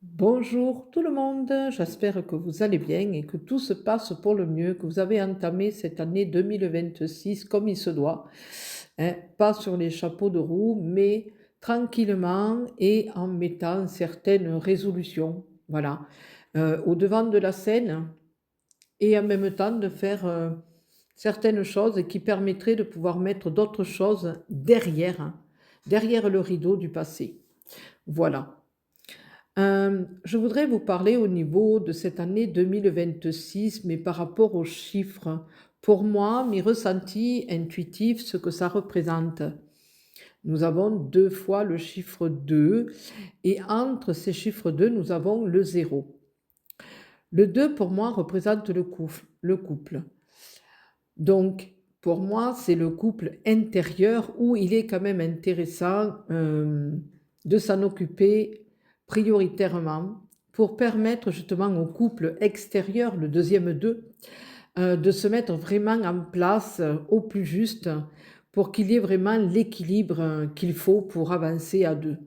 Bonjour tout le monde, j'espère que vous allez bien et que tout se passe pour le mieux, que vous avez entamé cette année 2026 comme il se doit, hein, pas sur les chapeaux de roue, mais tranquillement et en mettant certaines résolutions, voilà, au devant de la scène et en même temps de faire certaines choses qui permettraient de pouvoir mettre d'autres choses derrière, hein, derrière le rideau du passé. Voilà. Je voudrais vous parler au niveau de cette année 2026, mais par rapport aux chiffres. Pour moi, mes ressentis intuitifs, ce que ça représente. Nous avons 2 fois le chiffre 2 et entre ces chiffres 2, nous avons le 0. Le 2, pour moi, représente le couple. Donc, pour moi, c'est le couple intérieur où il est quand même intéressant de s'en occuper prioritairement pour permettre justement au couple extérieur, le deuxième 2, de se mettre vraiment en place au plus juste pour qu'il y ait vraiment l'équilibre qu'il faut pour avancer à deux.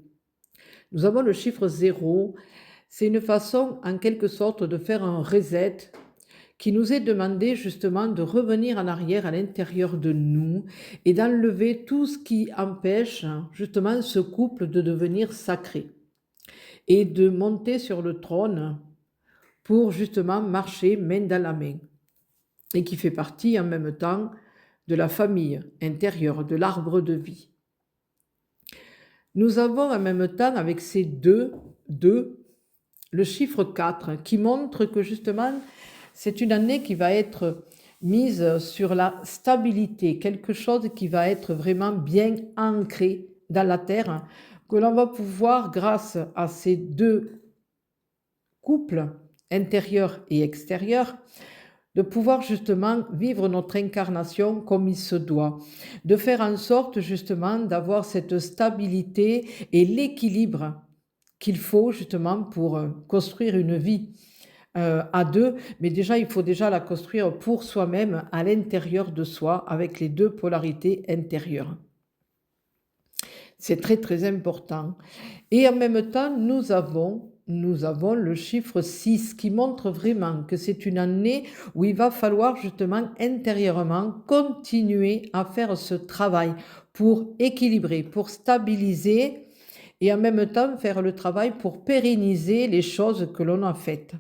Nous avons le chiffre 0, c'est une façon en quelque sorte de faire un reset qui nous est demandé justement de revenir en arrière à l'intérieur de nous et d'enlever tout ce qui empêche justement ce couple de devenir sacré et de monter sur le trône pour justement marcher main dans la main et qui fait partie en même temps de la famille intérieure, de l'arbre de vie. Nous avons en même temps avec ces deux, le chiffre 4 qui montre que justement c'est une année qui va être mise sur la stabilité, quelque chose qui va être vraiment bien ancré dans la terre, que l'on va pouvoir, grâce à ces deux couples, intérieur et extérieur, de pouvoir justement vivre notre incarnation comme il se doit, de faire en sorte justement d'avoir cette stabilité et l'équilibre qu'il faut justement pour construire une vie à deux, mais déjà, il faut déjà la construire pour soi-même, à l'intérieur de soi, avec les deux polarités intérieures. C'est très, très important. Et en même temps, nous avons le chiffre 6 qui montre vraiment que c'est une année où il va falloir justement intérieurement continuer à faire ce travail pour équilibrer, pour stabiliser et en même temps faire le travail pour pérenniser les choses que l'on a faites.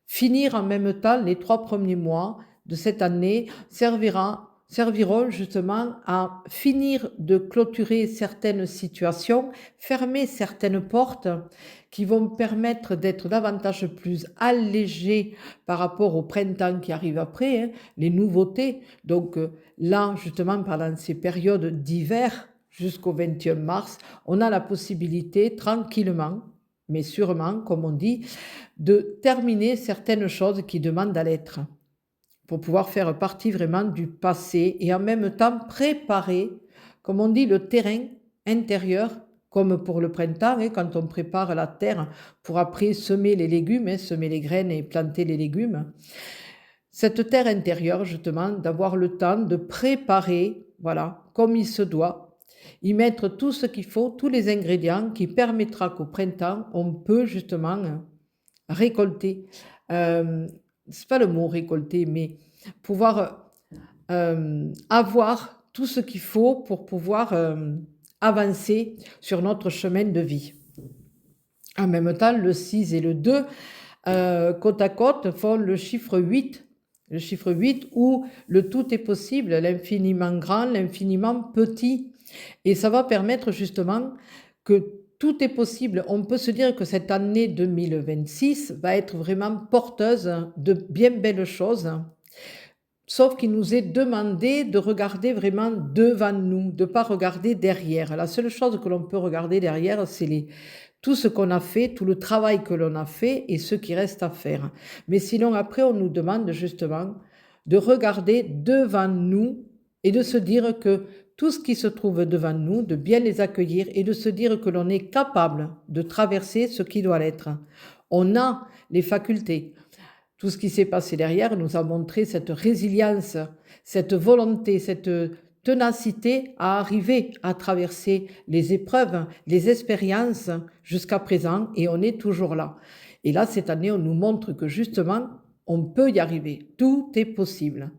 Finir en même temps les 3 premiers mois de cette année serviront justement à finir de clôturer certaines situations, fermer certaines portes qui vont permettre d'être davantage plus allégé par rapport au printemps qui arrive après, hein, les nouveautés. Donc là, justement, pendant ces périodes d'hiver jusqu'au 21 mars, on a la possibilité tranquillement, mais sûrement, comme on dit, de terminer certaines choses qui demandent à l'être, pour pouvoir faire partie vraiment du passé et en même temps préparer, comme on dit, le terrain intérieur, comme pour le printemps, hein, quand on prépare la terre pour après semer les légumes, hein, semer les graines et planter les légumes. Cette terre intérieure, justement, d'avoir le temps de préparer, voilà, comme il se doit, y mettre tout ce qu'il faut, tous les ingrédients qui permettra qu'au printemps, on peut justement récolter, c'est pas le mot récolter, mais pouvoir, avoir tout ce qu'il faut pour pouvoir, avancer sur notre chemin de vie. En même temps, le 6 et le 2, côte à côte, font le chiffre 8. Le chiffre 8 où le tout est possible, l'infiniment grand, l'infiniment petit. Et ça va permettre justement que tout est possible. On peut se dire que cette année 2026 va être vraiment porteuse de bien belles choses, sauf qu'il nous est demandé de regarder vraiment devant nous, de ne pas regarder derrière. La seule chose que l'on peut regarder derrière, c'est tout ce qu'on a fait, tout le travail que l'on a fait et ce qui reste à faire. Mais sinon, après, on nous demande justement de regarder devant nous et de se dire que tout ce qui se trouve devant nous, de bien les accueillir et de se dire que l'on est capable de traverser ce qui doit l'être. On a les facultés. Tout ce qui s'est passé derrière nous a montré cette résilience, cette volonté, ténacité à arriver à traverser les épreuves, les expériences jusqu'à présent et on est toujours là. Et là, cette année, on nous montre que justement, on peut y arriver. Tout est possible.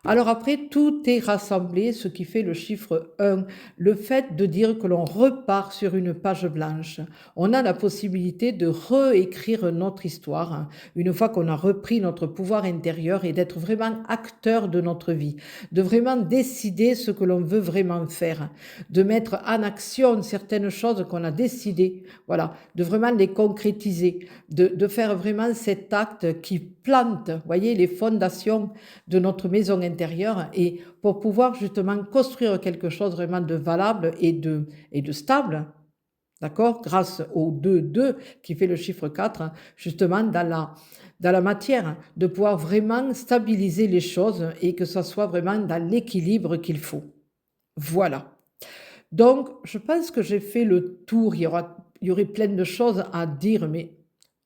Alors après, tout est rassemblé, ce qui fait le chiffre 1, le fait de dire que l'on repart sur une page blanche. On a la possibilité de réécrire notre histoire, une fois qu'on a repris notre pouvoir intérieur et d'être vraiment acteur de notre vie, de vraiment décider ce que l'on veut vraiment faire, de mettre en action certaines choses qu'on a décidées, voilà, de vraiment les concrétiser, de faire vraiment cet acte qui plante, voyez, les fondations de notre maison intérieure et pour pouvoir justement construire quelque chose vraiment de valable et de stable, d'accord, grâce au 2-2 qui fait le chiffre 4, justement dans la matière, de pouvoir vraiment stabiliser les choses et que ça soit vraiment dans l'équilibre qu'il faut. Voilà. Donc, je pense que j'ai fait le tour. Il y aurait plein de choses à dire, mais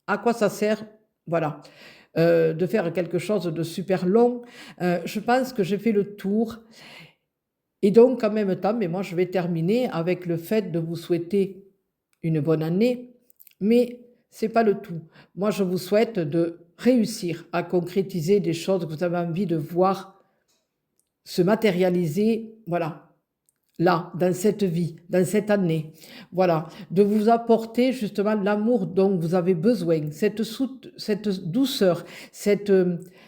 à quoi ça sert? Voilà. De faire quelque chose de super long. Je pense que j'ai fait le tour. Et donc, en même temps, mais moi, je vais terminer avec le fait de vous souhaiter une bonne année, mais c'est pas le tout. Moi, je vous souhaite de réussir à concrétiser des choses que vous avez envie de voir se matérialiser, voilà, là, dans cette vie, dans cette année. Voilà, de vous apporter justement l'amour dont vous avez besoin, cette douceur,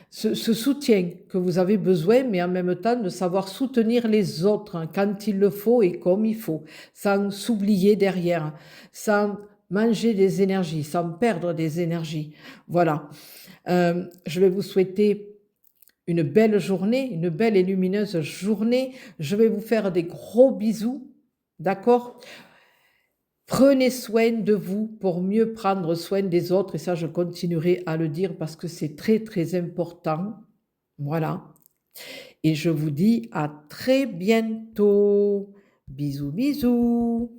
ce soutien que vous avez besoin, mais en même temps de savoir soutenir les autres quand il le faut et comme il faut, sans s'oublier derrière, sans manger des énergies, sans perdre des énergies. Voilà. Je vais vous souhaiter une belle journée, une belle et lumineuse journée. Je vais vous faire des gros bisous, d'accord? Prenez soin de vous pour mieux prendre soin des autres et ça, je continuerai à le dire parce que c'est très, très important. Voilà. Et je vous dis à très bientôt. Bisous, bisous.